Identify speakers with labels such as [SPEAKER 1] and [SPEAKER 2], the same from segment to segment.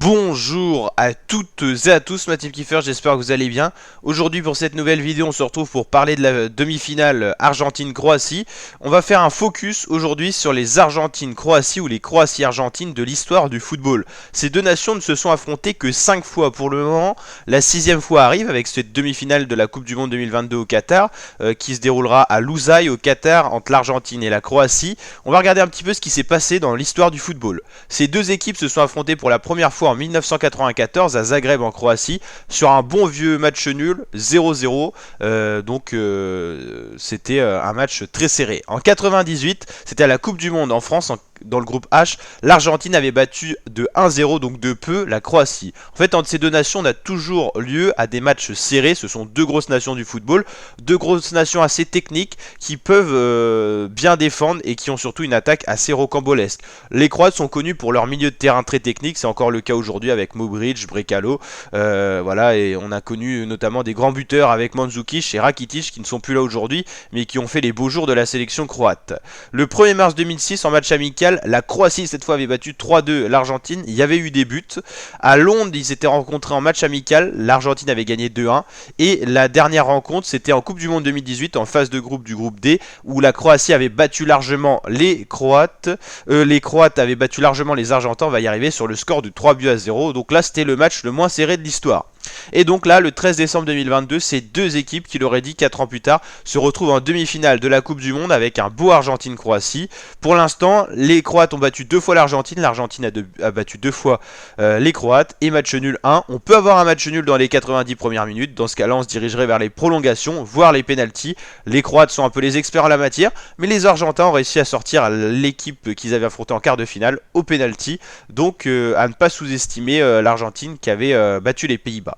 [SPEAKER 1] Bonjour à toutes et à tous, ma team Kiefer, j'espère que vous allez bien. Aujourd'hui pour cette nouvelle vidéo, on se retrouve pour parler de la demi-finale Argentine-Croatie. On va faire un focus aujourd'hui sur les Argentines-Croatie ou les Croatie-Argentine de l'histoire du football. Ces deux nations ne se sont affrontées que 5 fois pour le moment. La 6e fois arrive avec cette demi-finale de la Coupe du Monde 2022 au Qatar, qui se déroulera à Lusail au Qatar entre l'Argentine et la Croatie. On va regarder un petit peu ce qui s'est passé dans l'histoire du football. Ces deux équipes se sont affrontées pour la première fois en 1994 à Zagreb en Croatie sur un bon vieux match nul 0-0. C'était un match très serré. En 98, c'était à la Coupe du Monde en France dans le groupe H, l'Argentine avait battu de 1-0, donc de peu, la Croatie. En fait, entre ces deux nations, on a toujours lieu à des matchs serrés. Ce sont deux grosses nations du football, deux grosses nations assez techniques qui peuvent bien défendre et qui ont surtout une attaque assez rocambolesque. Les Croates sont connus pour leur milieu de terrain très technique, c'est encore le cas aujourd'hui avec Modric, Brekalo, voilà, et on a connu notamment des grands buteurs avec Mandzukic et Rakitic qui ne sont plus là aujourd'hui, mais qui ont fait les beaux jours de la sélection croate. Le 1er mars 2006, en match amical, la Croatie cette fois avait battu 3-2 l'Argentine, il y avait eu des buts. À Londres, ils s'étaient rencontrés en match amical, l'Argentine avait gagné 2-1. Et la dernière rencontre, c'était en Coupe du Monde 2018, en phase de groupe du groupe D, où la Croatie avait battu largement les Croates. Les Croates avaient battu largement les Argentins, on va y arriver, sur le score de 3-0. Donc là, c'était le match le moins serré de l'histoire. Et donc là, le 13 décembre 2022, ces deux équipes, qui l'auraient dit 4 ans plus tard, se retrouvent en demi-finale de la Coupe du Monde avec un beau Argentine-Croatie. Pour l'instant, les Croates ont battu 2 fois l'Argentine a battu 2 fois les Croates, et match nul 1. On peut avoir un match nul dans les 90 premières minutes, dans ce cas-là on se dirigerait vers les prolongations, voire les pénaltys. Les Croates sont un peu les experts en la matière, mais les Argentins ont réussi à sortir l'équipe qu'ils avaient affrontée en quart de finale au pénalty, donc à ne pas sous-estimer l'Argentine qui avait battu les Pays-Bas.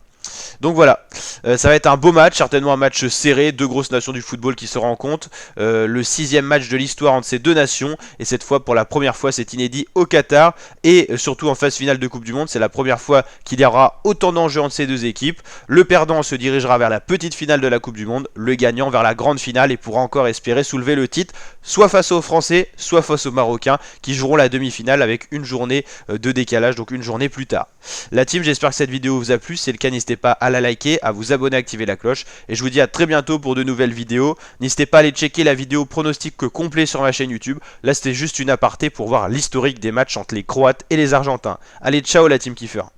[SPEAKER 1] Donc voilà, ça va être un beau match, certainement un match serré, deux grosses nations du football qui se rencontrent, le 6e match de l'histoire entre ces deux nations, et cette fois pour la première fois c'est inédit au Qatar, et surtout en phase finale de Coupe du Monde, c'est la première fois qu'il y aura autant d'enjeux entre ces deux équipes. Le perdant se dirigera vers la petite finale de la Coupe du Monde, le gagnant vers la grande finale et pourra encore espérer soulever le titre, soit face aux Français, soit face aux Marocains, qui joueront la demi-finale avec une journée de décalage, donc une journée plus tard. La team, j'espère que cette vidéo vous a plu, si c'est le cas n'hésitez pas à la liker, à vous abonner, à activer la cloche, et je vous dis à très bientôt pour de nouvelles vidéos. N'hésitez pas à aller checker la vidéo pronostic complet sur ma chaîne YouTube. Là c'était juste une aparté pour voir l'historique des matchs entre les Croates et les Argentins. Allez, ciao la team Kiefer.